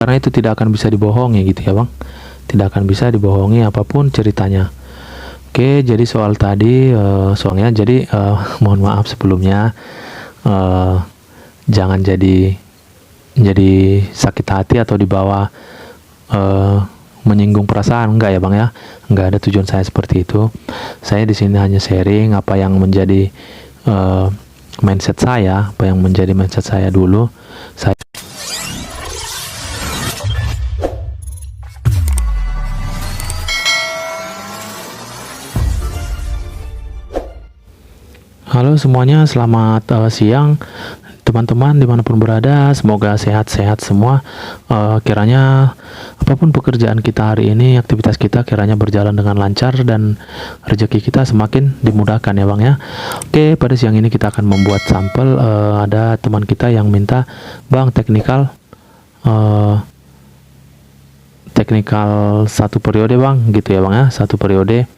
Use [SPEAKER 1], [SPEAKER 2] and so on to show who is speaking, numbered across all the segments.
[SPEAKER 1] karena itu tidak akan bisa dibohongi gitu ya bang, tidak akan bisa dibohongi apapun ceritanya. Oke, jadi soal tadi soalnya jadi mohon maaf sebelumnya, jangan jadi sakit hati atau dibawa menyinggung perasaan, enggak ya bang ya, enggak ada tujuan saya seperti itu. Saya di sini hanya sharing apa yang menjadi mindset saya, dulu. Saya Halo semuanya, selamat siang teman-teman dimanapun berada, semoga sehat-sehat semua. Kiranya apapun pekerjaan kita hari ini, aktivitas kita kiranya berjalan dengan lancar dan rezeki kita semakin dimudahkan ya bang ya. Oke, pada siang ini kita akan membuat sampel. Ada teman kita yang minta, bang, teknikal satu periode bang, gitu ya bang ya, satu periode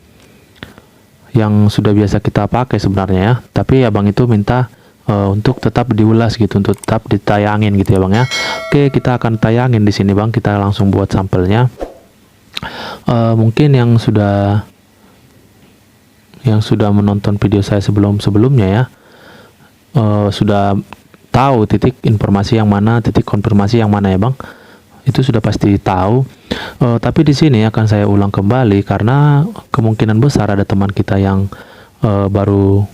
[SPEAKER 1] yang sudah biasa kita pakai sebenarnya ya, tapi abang itu minta untuk tetap diulas gitu, untuk tetap ditayangin gitu ya bang ya. Oke, kita akan tayangin di sini bang, kita langsung buat sampelnya. Mungkin yang sudah menonton video saya sebelumnya ya, sudah tahu titik informasi yang mana, titik konfirmasi yang mana ya bang, itu sudah pasti tahu. Tapi di sini akan saya ulang kembali karena kemungkinan besar ada teman kita yang baru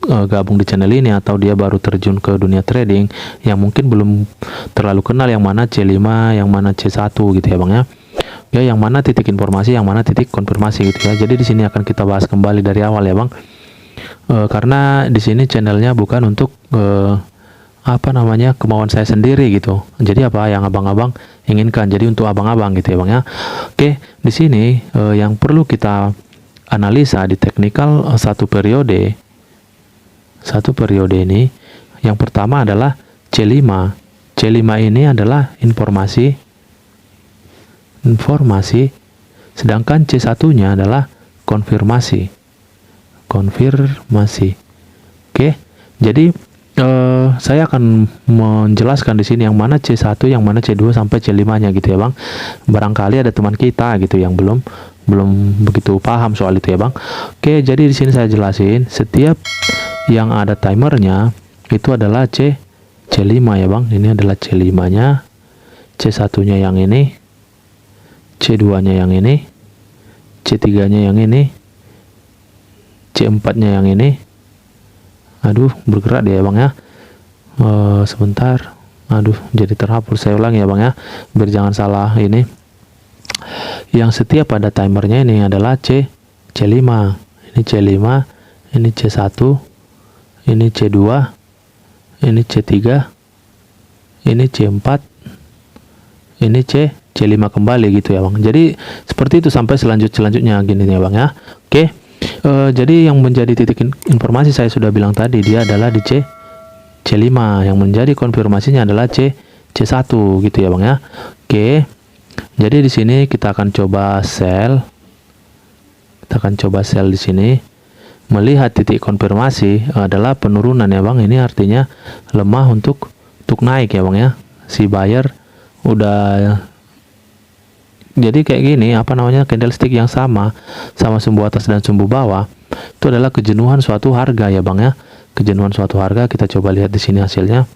[SPEAKER 1] gabung di channel ini, atau dia baru terjun ke dunia trading yang mungkin belum terlalu kenal yang mana C5, yang mana C1 gitu ya bang ya. Ya, yang mana titik informasi, yang mana titik konfirmasi gitu ya. Jadi di sini akan kita bahas kembali dari awal ya bang. Karena di sini channelnya bukan untuk kemauan saya sendiri gitu. Jadi apa yang abang-abang inginkan, jadi untuk abang-abang gitu ya bang ya. Oke, di sini yang perlu kita analisa di teknikal satu periode ini, yang pertama adalah C5. C5 ini adalah informasi, sedangkan C1 nya adalah konfirmasi. Oke, jadi saya akan menjelaskan di sini yang mana C1, yang mana C2 sampai C5-nya gitu ya bang. Barangkali ada teman kita gitu yang belum begitu paham soal itu ya bang. Oke, jadi di sini saya jelasin setiap yang ada timernya itu adalah C5 ya bang. Ini adalah C5-nya, C1-nya yang ini, C2-nya yang ini, C3-nya yang ini, C4-nya yang ini. Aduh, bergerak dia bang ya. Sebentar. Aduh, jadi terhapus. Saya ulang ya bang ya, biar jangan salah ini. Yang setiap pada timernya ini adalah C5. Ini C5, ini C1, ini C2, ini C3, ini C4, ini C5 kembali gitu ya bang. Jadi seperti itu sampai selanjutnya gini ya bang ya. Oke. Jadi yang menjadi titik informasi saya sudah bilang tadi, dia adalah di C5, yang menjadi konfirmasinya adalah C1 gitu ya bang ya. Oke, jadi di sini kita akan coba sell, di sini. Melihat titik konfirmasi adalah penurunan ya bang, ini artinya lemah untuk naik ya bang ya. Si buyer udah, jadi kayak gini, candlestick yang sama sumbu atas dan sumbu bawah, itu adalah kejenuhan suatu harga ya bang ya. Kejenuhan suatu harga, kita coba lihat di sini hasilnya.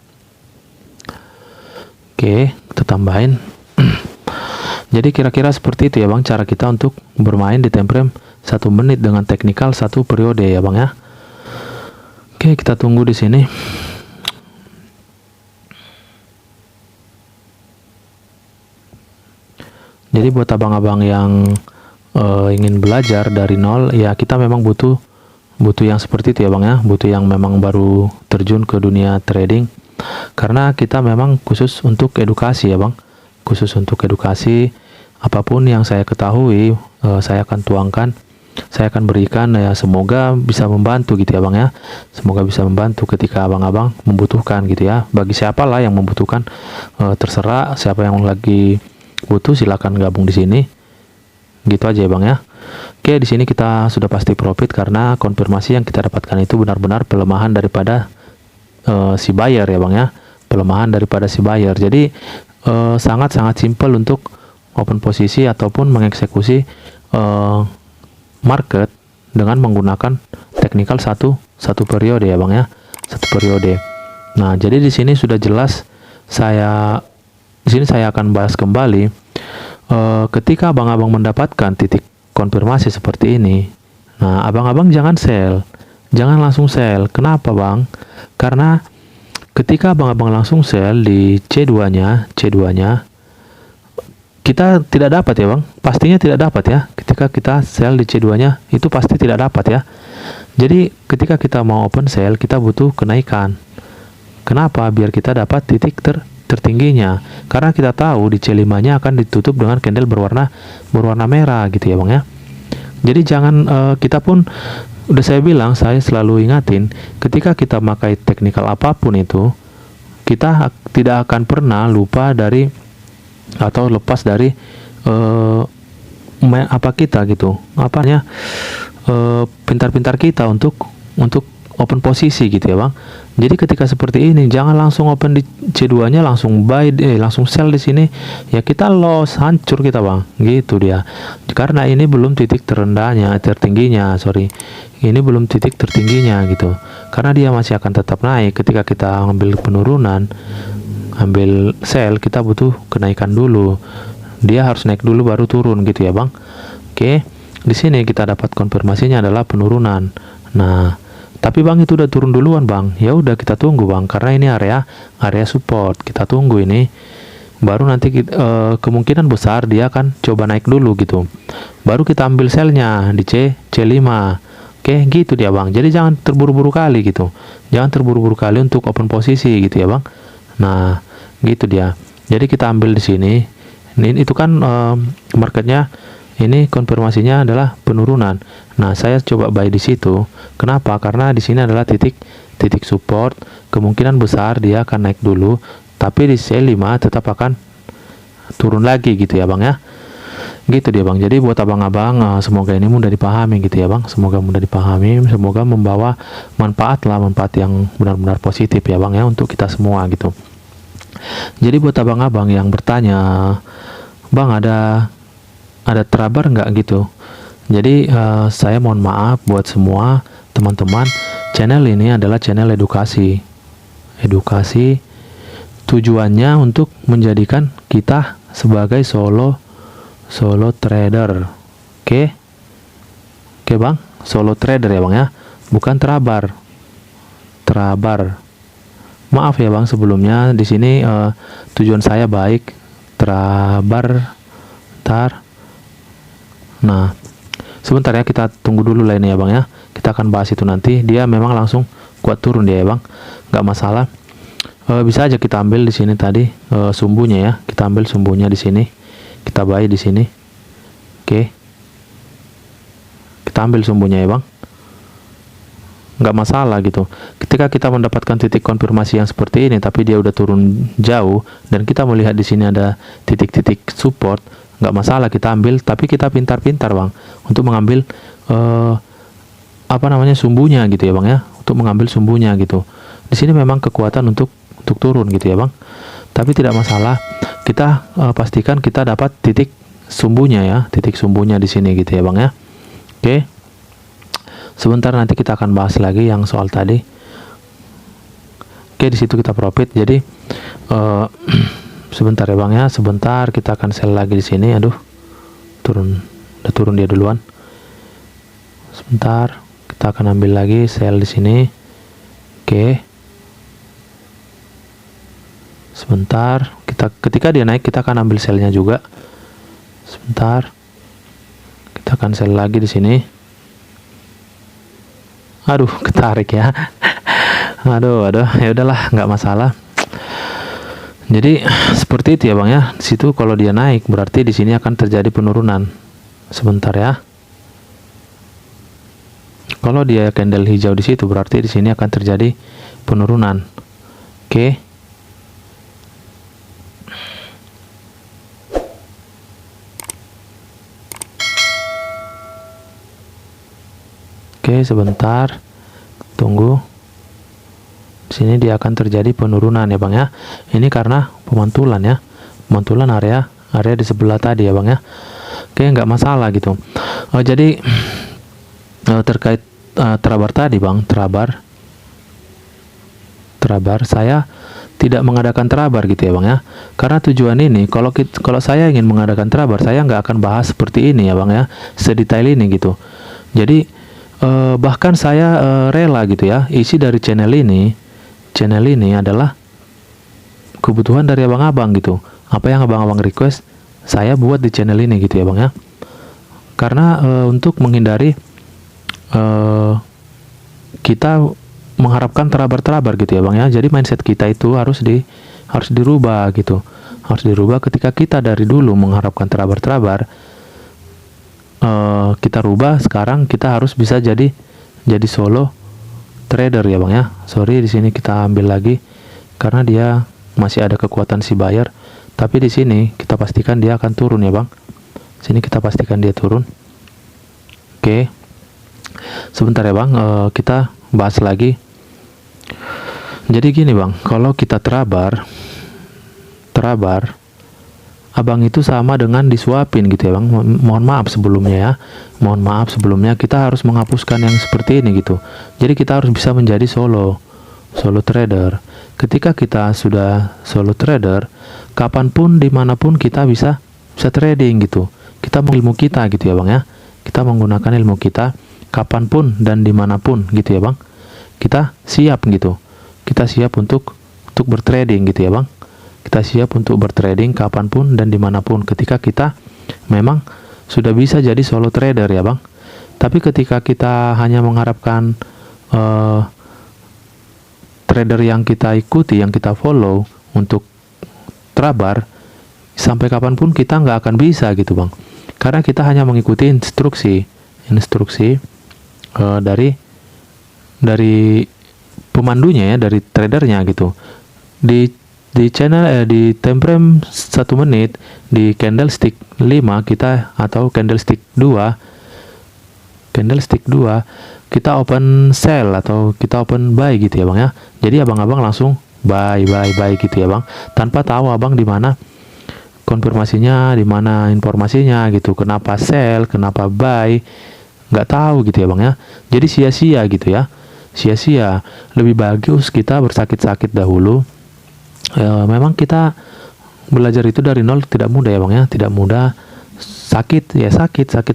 [SPEAKER 1] Oke, kita tambahin. Jadi kira-kira seperti itu ya bang, cara kita untuk bermain di time frame 1 menit dengan teknikal 1 periode ya bang ya. Oke, kita tunggu di sini. Jadi buat abang-abang yang ingin belajar dari nol ya, kita memang butuh yang seperti itu ya bang ya, butuh yang memang baru terjun ke dunia trading, karena kita memang khusus untuk edukasi ya bang, khusus untuk edukasi. Apapun yang saya ketahui saya akan tuangkan, saya akan berikan ya, semoga bisa membantu gitu ya bang ya, semoga bisa membantu ketika abang-abang membutuhkan gitu ya. Bagi siapalah yang membutuhkan, terserah siapa yang lagi butuh, silakan gabung di sini. Gitu aja ya bang ya. Oke, di sini kita sudah pasti profit karena konfirmasi yang kita dapatkan itu benar-benar pelemahan daripada si buyer ya bang ya, pelemahan daripada si buyer. Jadi sangat-sangat simple untuk open posisi ataupun mengeksekusi market dengan menggunakan teknikal satu periode ya Bang ya, satu periode. Nah, jadi di sini sudah jelas di sini saya akan bahas kembali ketika abang-abang mendapatkan titik konfirmasi seperti ini. Nah, abang-abang jangan sell. Jangan langsung sell. Kenapa, Bang? Karena ketika abang-abang langsung sell di C2-nya, kita tidak dapat ya Bang, pastinya tidak dapat ya. Ketika kita sell di C2-nya itu pasti tidak dapat ya. Jadi ketika kita mau open sell kita butuh kenaikan. Kenapa? Biar kita dapat titik tertingginya. Karena kita tahu di C5-nya akan ditutup dengan candle berwarna merah gitu ya Bang ya. Jadi jangan kita pun udah saya bilang, saya selalu ingatin ketika kita pakai teknikal apapun itu, kita tidak akan pernah lupa dari atau lepas dari apa kita gitu, apanya pintar-pintar kita untuk open posisi gitu ya Bang. Jadi ketika seperti ini jangan langsung open di C2-nya langsung buy langsung sell di sini ya, kita loss, hancur kita Bang. Gitu dia. Karena ini belum titik tertingginya, ini belum titik tertingginya gitu. Karena dia masih akan tetap naik. Ketika kita ambil penurunan, ambil sell, kita butuh kenaikan dulu. Dia harus naik dulu baru turun gitu ya Bang. Oke. Di sini kita dapat konfirmasinya adalah penurunan. Nah, tapi Bang itu udah turun duluan Bang. Ya udah kita tunggu Bang, karena ini area support. Kita tunggu ini. Baru nanti kemungkinan besar dia akan coba naik dulu gitu. Baru kita ambil sellnya di C5. Oke, gitu dia Bang. Jadi jangan terburu-buru kali gitu. Jangan terburu-buru kali untuk open posisi gitu ya Bang. Nah, gitu dia. Jadi kita ambil di sini. Ini itu kan marketnya ini konfirmasinya adalah penurunan. Nah, saya coba buy di situ. Kenapa? Karena di sini adalah titik support. Kemungkinan besar dia akan naik dulu, tapi di C5 tetap akan turun lagi gitu ya Bang ya. Gitu dia Bang. Jadi buat abang-abang semoga ini mudah dipahami gitu ya Bang. Semoga mudah dipahami, semoga membawa manfaat yang benar-benar positif ya Bang ya untuk kita semua gitu. Jadi buat abang-abang yang bertanya, Bang ada terabar nggak gitu? Jadi saya mohon maaf buat semua teman-teman, channel ini adalah channel edukasi. Tujuannya untuk menjadikan kita sebagai solo trader. Oke Bang, solo trader ya Bang ya, bukan terabar. Maaf ya Bang sebelumnya, di sini tujuan saya baik. Terabar Nah, sebentar ya, kita tunggu dulu lah ini ya Bang ya. Kita akan bahas itu nanti. Dia memang langsung kuat turun dia ya Bang, nggak masalah. Bisa aja kita ambil di sini tadi sumbunya ya. Kita ambil sumbunya di sini. Kita buy di sini. Oke. Kita ambil sumbunya ya Bang. Nggak masalah gitu. Ketika kita mendapatkan titik konfirmasi yang seperti ini, tapi dia udah turun jauh dan kita melihat di sini ada titik-titik support, nggak masalah kita ambil, tapi kita pintar-pintar Bang untuk mengambil sumbunya gitu ya Bang ya, untuk mengambil sumbunya gitu. Di sini memang kekuatan untuk turun gitu ya Bang, tapi tidak masalah. Kita pastikan kita dapat titik sumbunya ya, titik sumbunya di sini gitu ya Bang ya. Oke, sebentar nanti kita akan bahas lagi yang soal tadi. Oke, di situ kita profit. Jadi sebentar ya Bang ya, sebentar kita akan sell lagi di sini. Aduh, udah turun dia duluan. Sebentar, kita akan ambil lagi sell di sini. Oke. Sebentar, ketika dia naik kita akan ambil sellnya juga. Sebentar. Kita akan sell lagi di sini. Aduh, ketarik ya. aduh, ya udahlah, nggak masalah. Jadi seperti itu ya Bang ya. Di situ kalau dia naik berarti di sini akan terjadi penurunan. Sebentar ya. Kalau dia candle hijau di situ berarti di sini akan terjadi penurunan. Oke. Oke, sebentar. Tunggu. Di sini dia akan terjadi penurunan ya Bang ya. Ini karena pemantulan ya. kebetulan area di sebelah tadi ya bang ya. Oke, nggak masalah gitu. Jadi terkait terabar tadi bang, terabar saya tidak mengadakan terabar gitu ya bang ya, karena tujuan ini kalau saya ingin mengadakan terabar, saya nggak akan bahas seperti ini ya bang ya, sedetail ini gitu. Jadi bahkan saya rela gitu ya, isi dari channel ini adalah kebutuhan dari abang-abang gitu. Apa yang abang-abang request saya buat di channel ini gitu ya bang ya, karena untuk menghindari kita mengharapkan terabar gitu ya bang ya. Jadi mindset kita itu harus dirubah gitu, harus dirubah. Ketika kita dari dulu mengharapkan terabar, kita rubah, sekarang kita harus bisa jadi solo trader ya bang ya. Sorry, di sini kita ambil lagi karena dia masih ada kekuatan si buyer, tapi di sini kita pastikan dia akan turun ya bang. Sini kita pastikan dia turun. Oke, sebentar ya bang, kita bahas lagi. Jadi gini bang, kalau kita terabar, abang itu sama dengan disuapin gitu ya bang. Mohon maaf sebelumnya, kita harus menghapuskan yang seperti ini gitu. Jadi kita harus bisa menjadi solo trader. Ketika kita sudah solo trader, kapanpun dimanapun kita bisa trading gitu. Kita ilmu kita gitu ya bang ya, kita menggunakan ilmu kita kapanpun dan dimanapun gitu ya bang. Kita siap gitu, kita siap untuk bertrading gitu ya bang. Kita siap untuk bertrading kapanpun dan dimanapun ketika kita memang sudah bisa jadi solo trader ya bang. Tapi ketika kita hanya mengharapkan trader yang kita ikuti, yang kita follow untuk terabar, sampai kapanpun kita nggak akan bisa gitu bang, karena kita hanya mengikuti instruksi dari pemandunya ya, dari tradernya gitu. Di channel di time frame 1 menit, di candlestick 5 kita atau candlestick 2 kita open sell atau kita open buy gitu ya bang ya. Jadi abang-abang langsung buy gitu ya bang, tanpa tahu abang di mana konfirmasinya, di mana informasinya gitu, kenapa sell, kenapa buy, nggak tahu gitu ya bang ya. Jadi sia-sia gitu ya, sia-sia. Lebih bagus kita bersakit-sakit dahulu. Memang kita belajar itu dari nol tidak mudah ya bang ya, tidak mudah. Sakit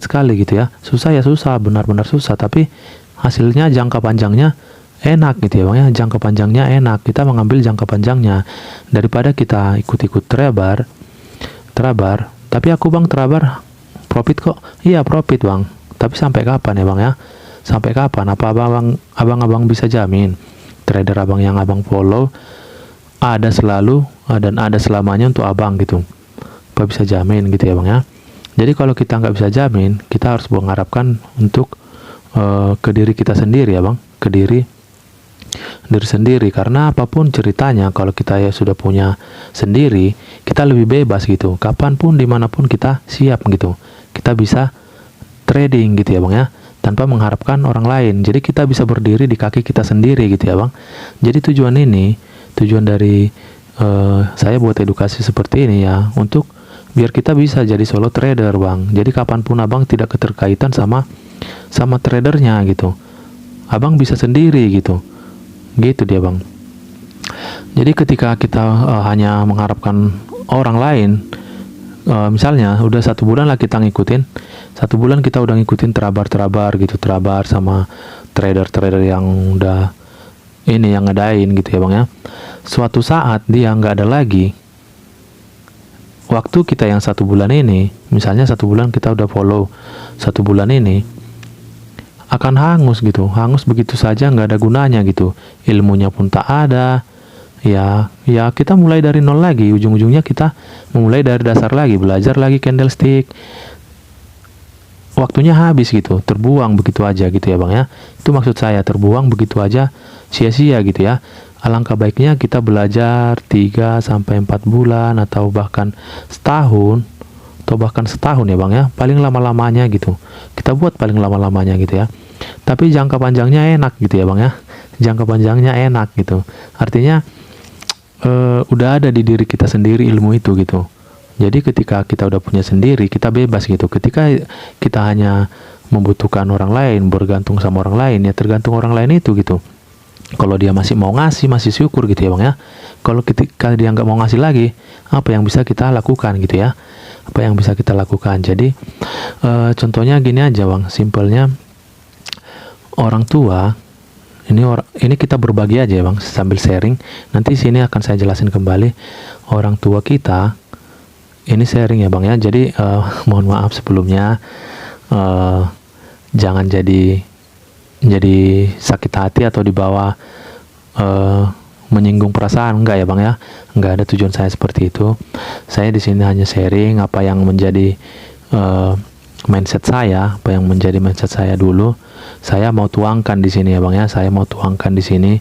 [SPEAKER 1] sekali gitu ya, susah, benar-benar susah, tapi hasilnya jangka panjangnya enak gitu ya bang ya. Jangka panjangnya enak, kita mengambil jangka panjangnya daripada kita ikut-ikut terabar. Tapi aku bang terabar profit kok. Iya profit bang, tapi sampai kapan ya bang ya? Sampai kapan? Apa abang bisa jamin trader abang yang abang follow ada selalu dan ada selamanya untuk abang gitu? Apa bisa jamin gitu ya bang ya? Jadi kalau kita nggak bisa jamin, kita harus mengharapkan untuk ke diri kita sendiri ya bang, ke diri sendiri. Karena apapun ceritanya, kalau kita ya sudah punya sendiri, kita lebih bebas gitu. Kapanpun, dimanapun kita siap gitu. Kita bisa trading gitu ya bang ya, tanpa mengharapkan orang lain. Jadi kita bisa berdiri di kaki kita sendiri gitu ya bang. Jadi tujuan dari saya buat edukasi seperti ini ya, untuk biar kita bisa jadi solo trader bang. Jadi kapanpun abang tidak keterkaitan sama tradernya gitu, abang bisa sendiri gitu dia bang. Jadi ketika kita hanya mengharapkan orang lain, misalnya udah 1 bulan lah kita ngikutin, 1 bulan kita udah ngikutin terabar gitu, terabar sama trader yang udah ini yang ngadain gitu ya bang ya. Suatu saat dia nggak ada lagi, waktu kita yang 1 bulan ini, misalnya 1 bulan kita udah follow, 1 bulan ini akan hangus gitu, hangus begitu saja, nggak ada gunanya gitu, ilmunya pun tak ada ya. Kita mulai dari nol lagi, ujung-ujungnya kita memulai dari dasar lagi, belajar lagi candlestick, waktunya habis gitu, terbuang begitu aja gitu ya bang ya. Itu maksud saya, terbuang begitu aja, sia-sia gitu ya. Alangkah baiknya kita belajar 3-4 bulan atau bahkan setahun ya bang ya, paling lama-lamanya gitu. Kita buat paling lama-lamanya gitu ya. Tapi jangka panjangnya enak gitu ya bang ya. Jangka panjangnya enak gitu. Artinya udah ada di diri kita sendiri ilmu itu gitu. Jadi ketika kita udah punya sendiri, kita bebas gitu. Ketika kita hanya membutuhkan orang lain, bergantung sama orang lain, ya tergantung orang lain itu gitu. Kalau dia masih mau ngasih, masih syukur gitu ya Bang ya. Kalau ketika dia nggak mau ngasih lagi, apa yang bisa kita lakukan gitu ya? Apa yang bisa kita lakukan? Jadi contohnya gini aja Bang, simpelnya orang tua ini kita berbagi aja ya Bang, sambil sharing. Nanti sini akan saya jelasin kembali. Orang tua kita ini sharing ya Bang ya. Jadi mohon maaf sebelumnya, jangan jadi sakit hati atau dibawa menyinggung perasaan, enggak ya Bang ya. Enggak ada tujuan saya seperti itu. Saya di sini hanya sharing apa yang menjadi mindset saya, apa yang menjadi mindset saya dulu. Saya mau tuangkan di sini ya Bang ya. Saya mau tuangkan di sini.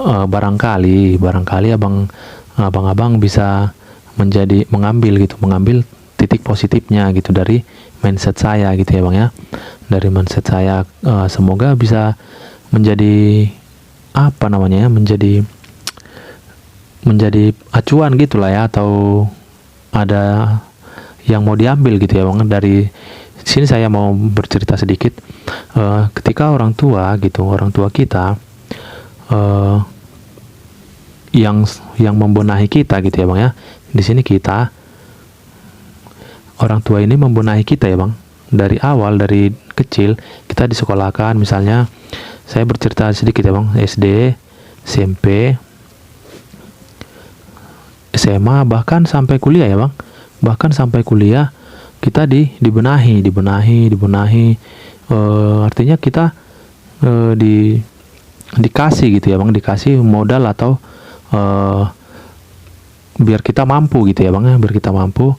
[SPEAKER 1] Barangkali abang-abang bisa mengambil titik positifnya gitu dari mindset saya gitu ya Bang ya. Dari mindset saya, semoga bisa menjadi menjadi acuan gitulah ya, atau ada yang mau diambil gitu ya Bang. Dari sini saya mau bercerita sedikit. Ketika orang tua kita yang membenahi kita gitu ya Bang ya. Di sini orang tua ini membenahi kita ya Bang. Dari awal, dari kecil kita disekolahkan, misalnya saya bercerita sedikit ya Bang, SD, SMP, SMA, bahkan sampai kuliah ya Bang. Bahkan sampai kuliah kita dibenahi. Artinya kita dikasih gitu ya Bang, dikasih modal atau biar kita mampu gitu ya Bang ya, biar kita mampu.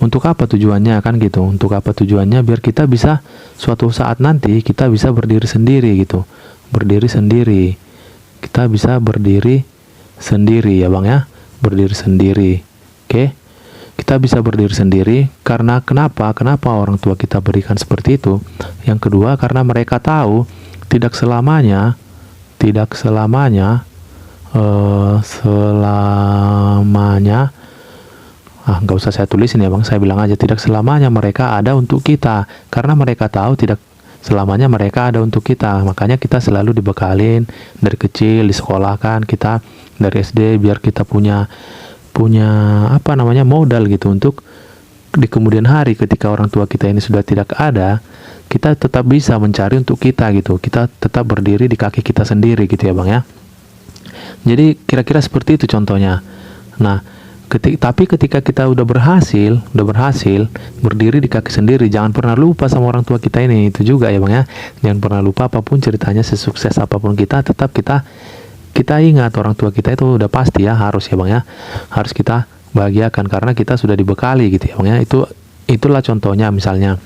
[SPEAKER 1] Untuk apa tujuannya kan gitu? Untuk apa tujuannya? Biar kita bisa suatu saat nanti kita bisa berdiri sendiri gitu. Berdiri sendiri. Kita bisa berdiri sendiri ya Bang ya. Berdiri sendiri. Oke. Kita bisa berdiri sendiri karena kenapa? Kenapa orang tua kita berikan seperti itu? Yang kedua, karena mereka tahu tidak selamanya nggak usah saya tulisin ya Bang, saya bilang aja tidak selamanya mereka ada untuk kita, karena mereka tahu tidak selamanya mereka ada untuk kita. Makanya kita selalu dibekalin dari kecil, disekolahkan kita dari SD biar kita punya modal gitu, untuk di kemudian hari ketika orang tua kita ini sudah tidak ada, kita tetap bisa mencari untuk kita gitu, kita tetap berdiri di kaki kita sendiri gitu ya Bang ya. Jadi kira-kira seperti itu contohnya. Nah, tapi ketika kita udah berhasil berdiri di kaki sendiri, jangan pernah lupa sama orang tua kita ini. Itu juga ya Bang ya. Jangan pernah lupa, apapun ceritanya, sesukses apapun kita, tetap kita ingat orang tua kita itu udah pasti ya, harus ya Bang ya. Harus kita bahagiakan karena kita sudah dibekali gitu ya Bang ya. Itulah contohnya, misalnya.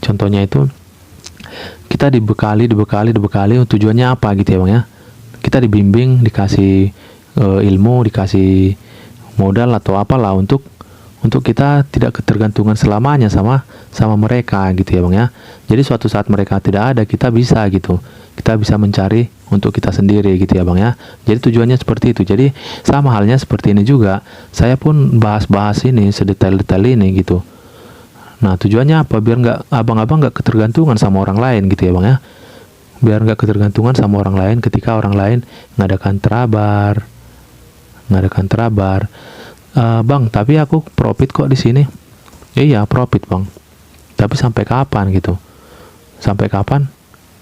[SPEAKER 1] Contohnya itu kita dibekali, tujuannya apa gitu ya Bang ya. Kita dibimbing, dikasih ilmu, dikasih modal atau apalah untuk kita tidak ketergantungan selamanya sama mereka gitu ya Bang ya. Jadi suatu saat mereka tidak ada, kita bisa mencari untuk kita sendiri gitu ya Bang ya. Jadi tujuannya seperti itu. Jadi sama halnya seperti ini juga, saya pun bahas ini sedetail-detail ini gitu. Nah tujuannya apa? Biar abang-abang nggak ketergantungan sama orang lain gitu ya Bang ya. Biar nggak ketergantungan sama orang lain ketika orang lain ngadakan terabar. Bang, tapi aku profit kok di sini. Iya, profit Bang. Tapi sampai kapan gitu? Sampai kapan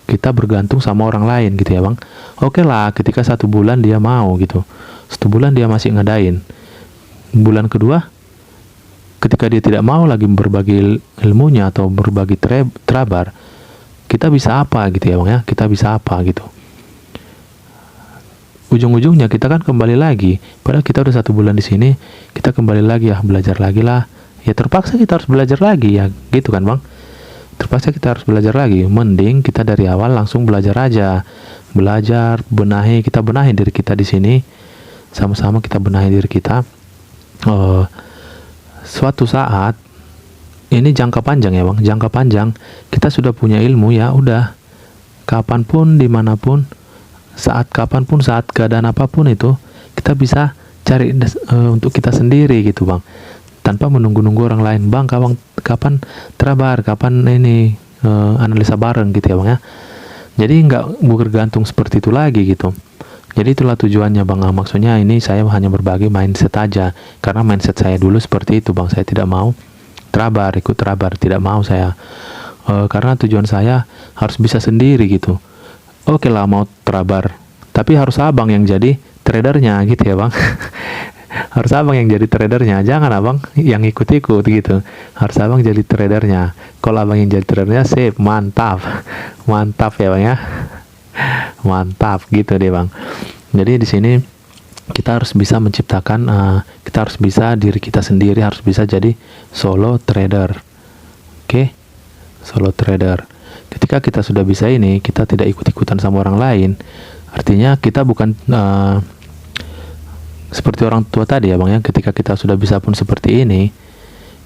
[SPEAKER 1] kita bergantung sama orang lain gitu ya Bang? Oke lah, ketika 1 bulan dia mau gitu, 1 bulan dia masih ngadain. Bulan kedua, ketika dia tidak mau lagi berbagi ilmunya atau berbagi terabar, kita bisa apa gitu ya Bang ya? Kita bisa apa gitu? Ujung-ujungnya kita kan kembali lagi, padahal kita udah 1 bulan di sini, kita kembali lagi ya, belajar lagi lah. Ya terpaksa kita harus belajar lagi ya, gitu kan Bang? Terpaksa kita harus belajar lagi. Mending kita dari awal langsung belajar aja, kita benahi diri kita di sini, sama-sama kita benahi diri kita. Suatu saat ini jangka panjang ya Bang, jangka panjang kita sudah punya ilmu ya, udah kapanpun, dimanapun, saat keadaan apapun itu, kita bisa cari untuk kita sendiri gitu Bang. tanpa menunggu-nunggu orang lain. Bang, kapan terabar, kapan ini analisa bareng gitu ya Bang ya. Jadi nggak bergantung seperti itu lagi gitu. Jadi itulah tujuannya Bang. Maksudnya ini saya hanya berbagi mindset aja, karena mindset saya dulu seperti itu Bang. Saya tidak mau terabar, ikut terabar, tidak mau saya. Karena tujuan saya harus bisa sendiri gitu. Oke lah mau terabar, tapi harus abang yang jadi tradernya gitu ya Bang. Harus abang yang jadi tradernya, jangan abang yang ikut-ikut gitu. Harus abang jadi tradernya. Kalau abang yang jadi tradernya, sip, mantap. Mantap ya Bang ya. Mantap gitu deh Bang. Jadi di sini kita harus bisa menciptakan, kita harus bisa diri kita sendiri, harus bisa jadi solo trader. Oke, solo trader. Ketika kita sudah bisa ini, kita tidak ikut-ikutan sama orang lain. Artinya kita bukan seperti orang tua tadi ya Bang ya. Ketika kita sudah bisa pun seperti ini,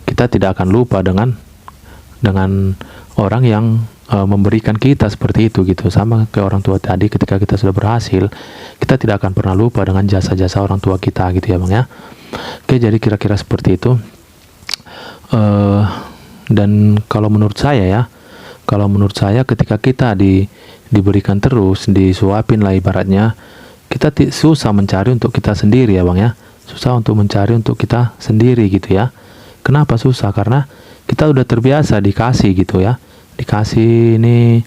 [SPEAKER 1] kita tidak akan lupa dengan orang yang memberikan kita seperti itu gitu. Sama kayak orang tua tadi, ketika kita sudah berhasil, kita tidak akan pernah lupa dengan jasa-jasa orang tua kita gitu ya Bang ya. Oke, jadi kira-kira seperti itu. Dan kalau menurut saya ketika kita diberikan terus, disuapin lah ibaratnya, kita susah mencari untuk kita sendiri ya Bang ya. Susah untuk mencari untuk kita sendiri gitu ya. Kenapa susah? Karena kita udah terbiasa dikasih gitu ya. Dikasih ini.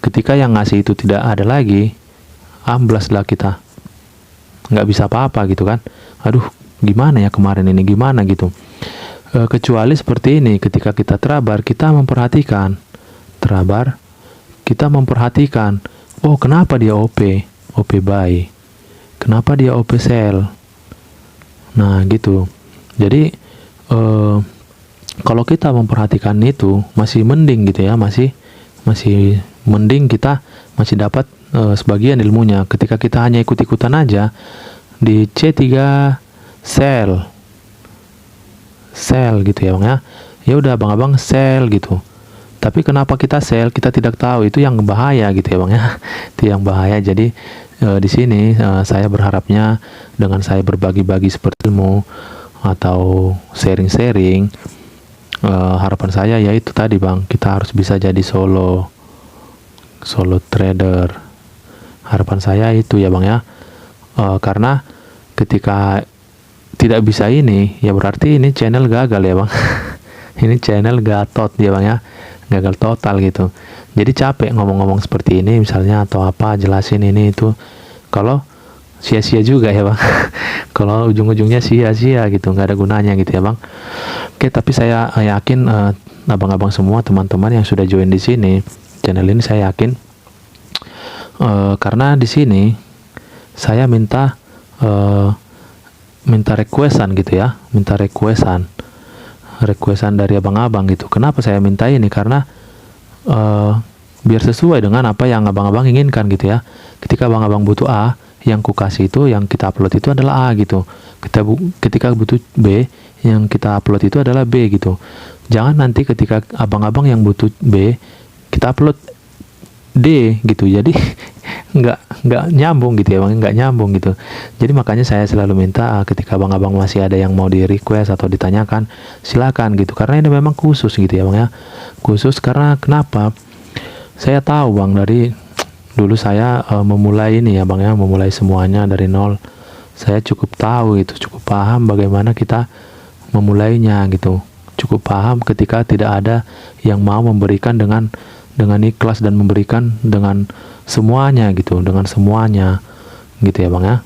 [SPEAKER 1] Ketika yang ngasih itu tidak ada lagi, amblas lah kita. Nggak bisa apa-apa gitu kan. Aduh, gimana ya kemarin ini, gimana gitu. Kecuali seperti ini, ketika kita terabar, kita memperhatikan. Oh, kenapa dia OP buy? Kenapa dia OP sell? Nah, gitu. Jadi, kalau kita memperhatikan itu, masih mending gitu ya, masih mending kita masih dapat sebagian ilmunya. Ketika kita hanya ikut-ikutan aja, di C3 sell gitu ya Bang ya. Ya udah abang-abang sell gitu. Tapi kenapa kita sell, kita tidak tahu. Itu yang bahaya gitu ya Bang ya. Itu yang bahaya. Jadi di sini saya berharapnya dengan saya berbagi-bagi seperti ilmu atau sharing-sharing, harapan saya yaitu tadi Bang, kita harus bisa jadi solo trader. Harapan saya itu ya Bang ya. Karena ketika tidak bisa ini, ya berarti ini channel gagal ya Bang. Ini channel gatot ya Bang ya. Gagal total gitu. Jadi capek ngomong-ngomong seperti ini misalnya atau apa, jelasin ini itu, kalau sia-sia juga ya Bang. Kalau ujung-ujungnya sia-sia gitu, nggak ada gunanya gitu ya Bang. Oke, tapi saya yakin abang-abang semua, teman-teman yang sudah join di sini channel ini, saya yakin karena di sini saya minta requestan gitu ya, requestan dari abang-abang gitu. Kenapa saya minta ini? Karena biar sesuai dengan apa yang abang-abang inginkan gitu ya. Ketika abang-abang butuh A, yang ku kasih itu, yang kita upload itu adalah A gitu. Ketika butuh B, yang kita upload itu adalah B gitu. Jangan nanti ketika abang-abang yang butuh B, kita upload D gitu. Jadi nggak nyambung gitu ya Bang, nggak nyambung gitu. Jadi makanya saya selalu minta ketika abang-abang masih ada yang mau di request atau ditanyakan, silakan gitu, karena ini memang khusus gitu ya Bang ya. Khusus karena kenapa? Saya tahu Bang, dari dulu saya memulai ini ya Bang ya, memulai semuanya dari nol. Saya cukup tahu itu, cukup paham bagaimana kita memulainya gitu. Cukup paham ketika tidak ada yang mau memberikan dengan ikhlas dan memberikan dengan semuanya gitu, gitu ya Bang ya.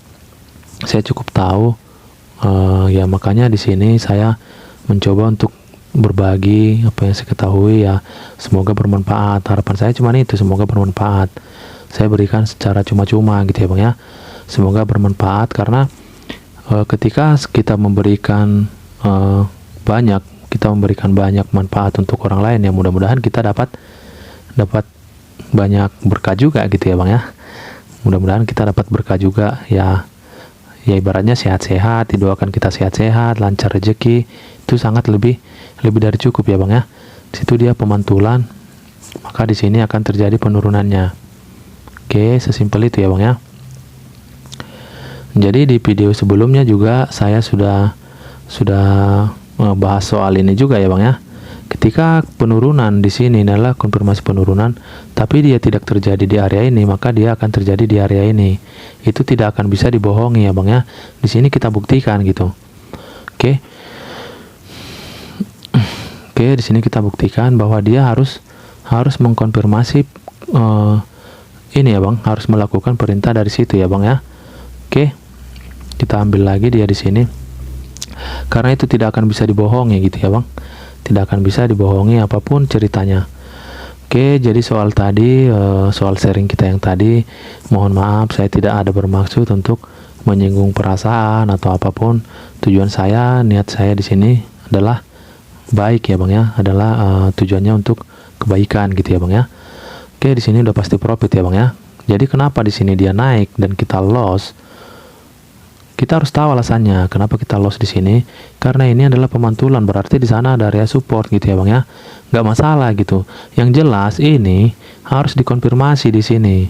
[SPEAKER 1] Saya cukup tahu, ya makanya di sini saya mencoba untuk berbagi apa yang saya ketahui ya, semoga bermanfaat. Harapan saya cuma itu, semoga bermanfaat. Saya berikan secara cuma-cuma gitu ya Bang ya. Semoga bermanfaat, karena ketika kita memberikan banyak, kita memberikan banyak manfaat untuk orang lain, ya mudah-mudahan kita dapat banyak berkah juga gitu ya Bang ya. Mudah-mudahan kita dapat berkah juga ya ibaratnya sehat-sehat, didoakan kita sehat-sehat, lancar rezeki, itu sangat lebih dari cukup ya Bang ya. Di situ dia pemantulan, maka di sini akan terjadi penurunannya. Oke, sesimpel itu ya Bang ya. Jadi di video sebelumnya juga saya sudah bahas soal ini juga ya Bang ya. Ketika penurunan di sini adalah konfirmasi penurunan, tapi dia tidak terjadi di area ini, maka dia akan terjadi di area ini. Itu tidak akan bisa dibohongi ya Bang ya. Di sini kita buktikan gitu. Oke. Oke, di sini kita buktikan bahwa dia harus mengkonfirmasi ini ya Bang, harus melakukan perintah dari situ ya Bang ya. Oke. Kita ambil lagi dia di sini. Karena itu tidak akan bisa dibohongi gitu ya Bang. Tidak akan bisa dibohongi apapun ceritanya. Oke, jadi soal tadi, soal sharing kita yang tadi, mohon maaf saya tidak ada bermaksud untuk menyinggung perasaan atau apapun. Tujuan saya, niat saya di sini adalah baik ya Bang ya, adalah tujuannya untuk kebaikan gitu ya Bang ya. Oke, di sini udah pasti profit ya Bang ya. Jadi kenapa di sini dia naik dan kita loss? Kita harus tahu alasannya kenapa kita loss di sini, karena ini adalah pemantulan, berarti di sana ada area support gitu ya Bang ya. Nggak masalah gitu. Yang jelas ini harus dikonfirmasi di sini.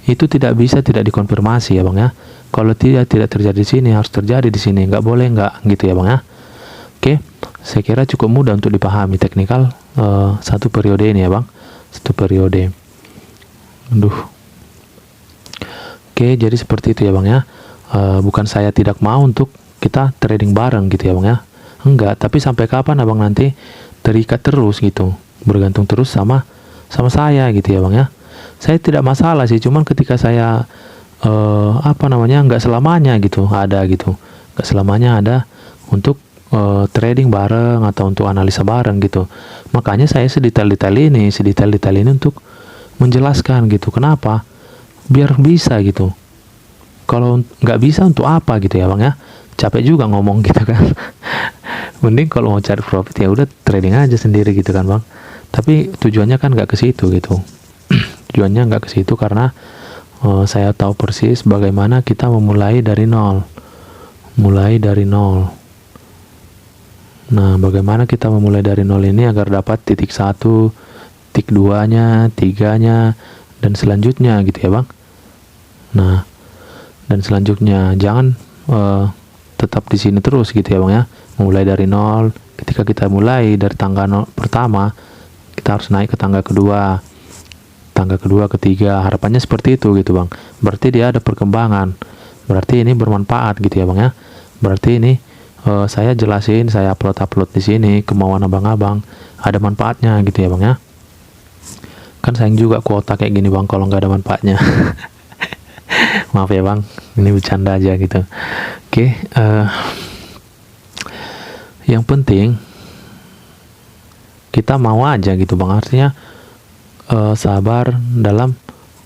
[SPEAKER 1] Itu tidak bisa tidak dikonfirmasi ya Bang ya. Kalau tidak terjadi di sini, harus terjadi di sini. Nggak boleh nggak gitu ya Bang ya. Oke, saya kira cukup mudah untuk dipahami teknikal satu periode ini ya Bang. Satu periode. Aduh. Oke, jadi seperti itu ya Bang ya. Bukan saya tidak mau untuk kita trading bareng gitu ya Bang ya. Enggak, tapi sampai kapan Abang nanti terikat terus gitu, bergantung terus sama saya gitu ya Bang ya. Saya tidak masalah sih, cuman ketika saya nggak selamanya gitu ada gitu, nggak selamanya ada untuk trading bareng atau untuk analisa bareng gitu. Makanya saya sedetail-detail ini untuk menjelaskan gitu. Kenapa? Biar bisa gitu. Kalau nggak bisa untuk apa gitu ya Bang ya, capek juga ngomong gitu kan. Mending kalau mau cari profit ya udah trading aja sendiri gitu kan Bang. Tapi tujuannya kan nggak ke situ gitu. Tujuannya nggak ke situ karena saya tahu persis bagaimana kita memulai dari nol. Nah, bagaimana kita memulai dari nol ini agar dapat titik 1, titik 2-nya, 3-nya, dan selanjutnya gitu ya Bang. Nah, dan selanjutnya jangan tetap di sini terus gitu ya Bang ya. Mulai dari nol. Ketika kita mulai dari tangga pertama, kita harus naik ke tangga kedua, ketiga. Harapannya seperti itu gitu Bang. Berarti dia ada perkembangan. Berarti ini bermanfaat gitu ya Bang ya. Berarti ini saya jelasin, saya upload di sini kemauan abang-abang ada manfaatnya gitu ya Bang ya. Kan sayang juga kuota kayak gini Bang kalau nggak ada manfaatnya. Maaf ya Bang, ini bercanda aja gitu. Oke, yang penting kita mau aja gitu Bang, artinya sabar dalam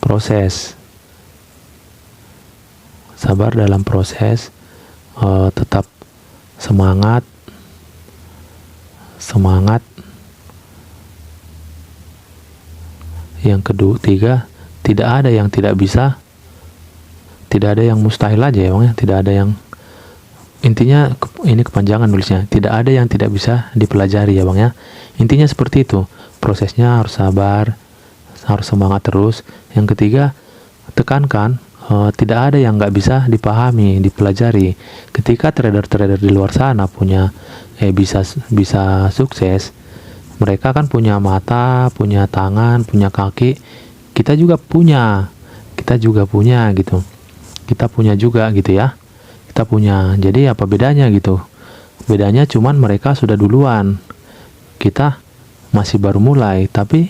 [SPEAKER 1] proses, tetap semangat. Yang ketiga, tidak ada yang tidak bisa, tidak ada yang mustahil aja ya Bang ya. Tidak ada yang, intinya ini kepanjangan nulisnya, tidak ada yang tidak bisa dipelajari ya Bang ya. Intinya seperti itu, prosesnya harus sabar, harus semangat terus. Yang ketiga, tekankan tidak ada yang nggak bisa dipahami, dipelajari. Ketika trader-trader di luar sana punya bisa sukses, mereka kan punya mata, punya tangan, punya kaki. Kita juga punya gitu. Kita punya juga gitu ya. Kita punya. Jadi apa bedanya gitu? Bedanya cuman mereka sudah duluan. Kita masih baru mulai, tapi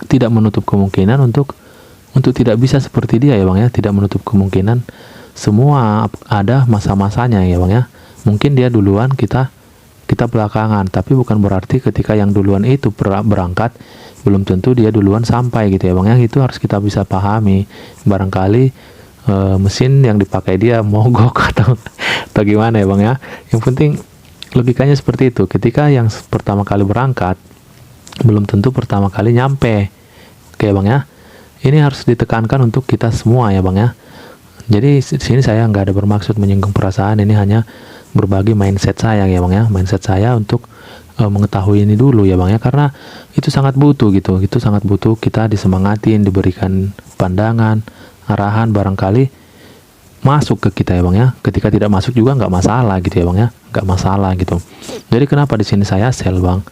[SPEAKER 1] tidak menutup kemungkinan untuk tidak bisa seperti dia ya Bang ya. Tidak menutup kemungkinan. Semua ada masa-masanya ya Bang ya. Mungkin dia duluan, kita belakangan, tapi bukan berarti ketika yang duluan itu berangkat belum tentu dia duluan sampai gitu ya Bang ya. Itu harus kita bisa pahami. Barangkali mesin yang dipakai dia mogok atau bagaimana ya Bang ya. Yang penting logikanya seperti itu. Ketika yang pertama kali berangkat belum tentu pertama kali nyampe. Oke Bang ya. Ini harus ditekankan untuk kita semua ya Bang ya. Jadi di sini saya nggak ada bermaksud menyinggung perasaan, ini hanya berbagi mindset saya ya Bang ya. Mindset saya untuk mengetahui ini dulu ya Bang ya, karena itu sangat butuh gitu. Itu sangat butuh kita disemangatin, diberikan pandangan, arahan. Barangkali masuk ke kita ya bang ya. Ketika tidak masuk juga nggak masalah gitu ya bang ya, nggak masalah gitu. Jadi kenapa di sini saya sell bang?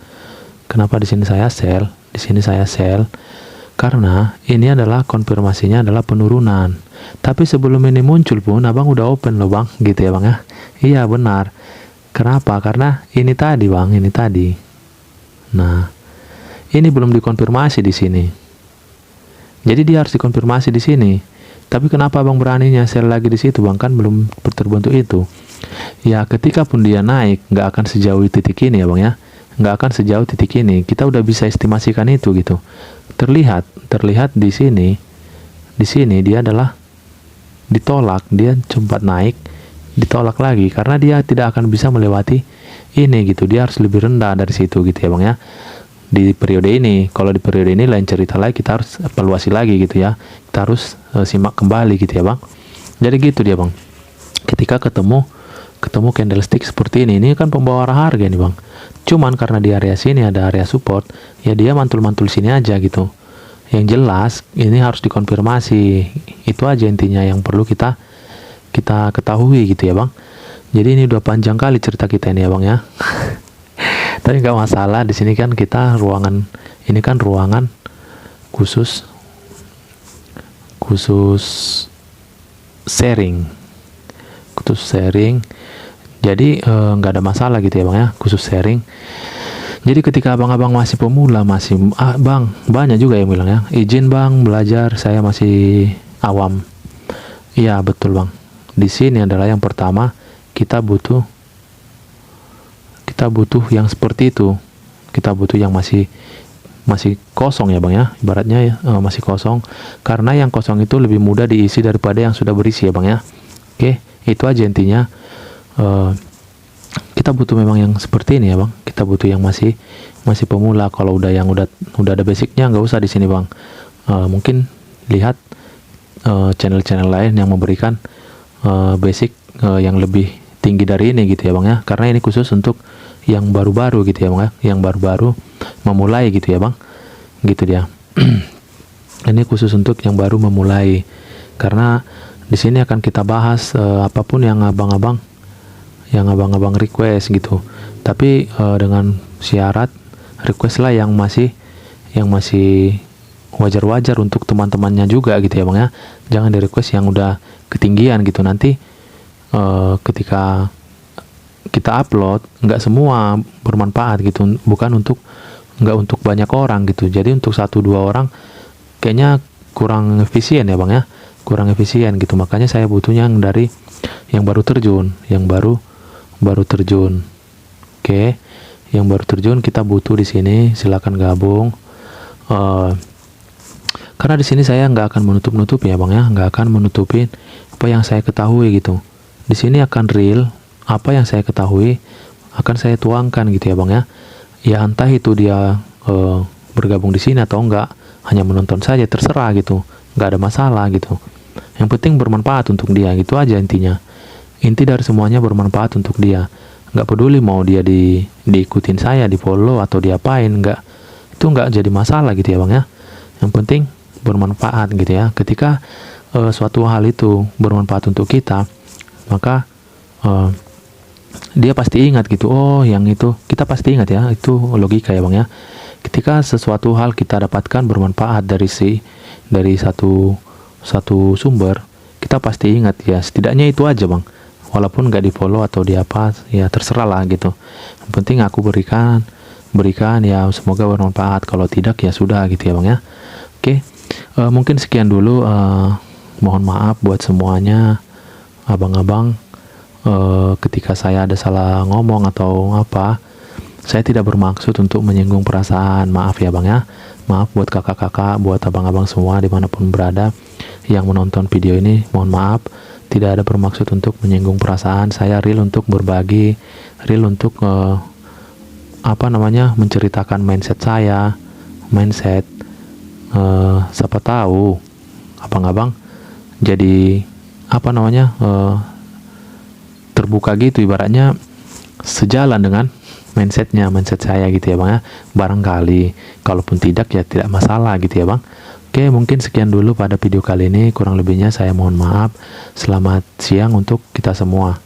[SPEAKER 1] Kenapa di sini saya sell? Di sini saya sell karena ini adalah konfirmasinya adalah penurunan. Tapi sebelum ini muncul pun abang udah open loh bang, gitu ya bang ya. Iya benar. Kenapa? Karena ini tadi bang, ini tadi. Nah, ini belum dikonfirmasi di sini. Jadi dia harus dikonfirmasi di sini. Tapi kenapa abang beraninya sell lagi di situ bang? Kan belum terbentuk itu. Ya ketika pun dia naik, nggak akan sejauh titik ini ya bang ya. Nggak akan sejauh titik ini. Kita udah bisa estimasikan itu gitu. Terlihat di sini dia adalah ditolak. Dia sempat naik, ditolak lagi karena dia tidak akan bisa melewati ini gitu. Dia harus lebih rendah dari situ gitu ya bang ya. Di periode ini, kalau di periode ini lain cerita lagi, kita harus evaluasi lagi gitu ya. Kita harus simak kembali gitu ya bang. Jadi gitu dia bang. Ketika ketemu candlestick seperti ini kan pembawa arah harga nih bang. Cuman karena di area sini ada area support, ya dia mantul-mantul sini aja gitu. Yang jelas ini harus dikonfirmasi. Itu aja intinya yang perlu kita ketahui gitu ya bang. Jadi ini udah panjang kali cerita kita ini ya bang ya. Tapi nggak masalah, di sini kan kita ruangan, ini kan ruangan khusus sharing, jadi nggak ada masalah gitu ya bang ya, khusus sharing. Jadi ketika abang-abang masih pemula, bang, banyak juga yang bilang ya, izin bang belajar, saya masih awam. Iya betul bang. Di sini adalah yang pertama, kita butuh yang seperti itu. Kita butuh yang masih kosong ya bang ya, ibaratnya ya, masih kosong, karena yang kosong itu lebih mudah diisi daripada yang sudah berisi ya bang ya. Oke, itu aja intinya. Kita butuh memang yang seperti ini ya bang. Kita butuh yang masih pemula. Kalau udah ada basicnya nggak usah di sini bang. Mungkin lihat channel-channel lain yang memberikan basic yang lebih tinggi dari ini gitu ya bang ya, karena ini khusus untuk yang baru-baru gitu ya bang ya, yang baru-baru memulai gitu ya bang, gitu dia. Ini khusus untuk yang baru memulai, karena di sini akan kita bahas apapun yang abang-abang request gitu. Tapi dengan syarat request lah yang masih wajar-wajar untuk teman-temannya juga gitu ya bang ya. Jangan di request yang udah ketinggian gitu, nanti ketika kita upload nggak semua bermanfaat gitu, nggak untuk banyak orang gitu. Jadi untuk 1-2 orang kayaknya kurang efisien ya bang ya, kurang efisien gitu. Makanya saya butuhnya yang baru terjun. Oke, yang baru terjun kita butuh di sini. Silakan gabung. Karena di sini saya nggak akan menutup ya bang ya, nggak akan menutupin apa yang saya ketahui gitu. Di sini akan real, apa yang saya ketahui akan saya tuangkan gitu ya bang ya. Ya entah itu dia bergabung di sini atau enggak, hanya menonton saja terserah gitu, nggak ada masalah gitu. Yang penting bermanfaat untuk dia, gitu aja intinya. Inti dari semuanya bermanfaat untuk dia. Nggak peduli mau dia diikutin saya, di follow atau diapain, itu nggak jadi masalah gitu ya bang ya. Yang penting bermanfaat gitu ya. Ketika suatu hal itu bermanfaat untuk kita, maka dia pasti ingat gitu. Oh yang itu kita pasti ingat ya, itu logika ya bang ya. Ketika sesuatu hal kita dapatkan bermanfaat dari satu sumber, kita pasti ingat ya. Setidaknya itu aja bang, walaupun nggak di follow atau di apa ya, terserah lah gitu. Yang penting aku berikan ya, semoga bermanfaat. Kalau tidak ya sudah gitu ya bang ya. Oke, mungkin sekian dulu. Mohon maaf buat semuanya abang-abang. Ketika saya ada salah ngomong atau apa, saya tidak bermaksud untuk menyinggung perasaan. Maaf ya bang ya. Maaf buat kakak-kakak, buat abang-abang semua dimanapun berada yang menonton video ini. Mohon maaf, tidak ada bermaksud untuk menyinggung perasaan. Saya real untuk berbagi, real untuk menceritakan mindset saya. Siapa tahu abang-abang jadi terbuka gitu, ibaratnya sejalan dengan mindset saya gitu ya bang ya. Barangkali, kalaupun tidak ya tidak masalah gitu ya bang. Oke, mungkin sekian dulu pada video kali ini. Kurang lebihnya saya mohon maaf. Selamat siang untuk kita semua.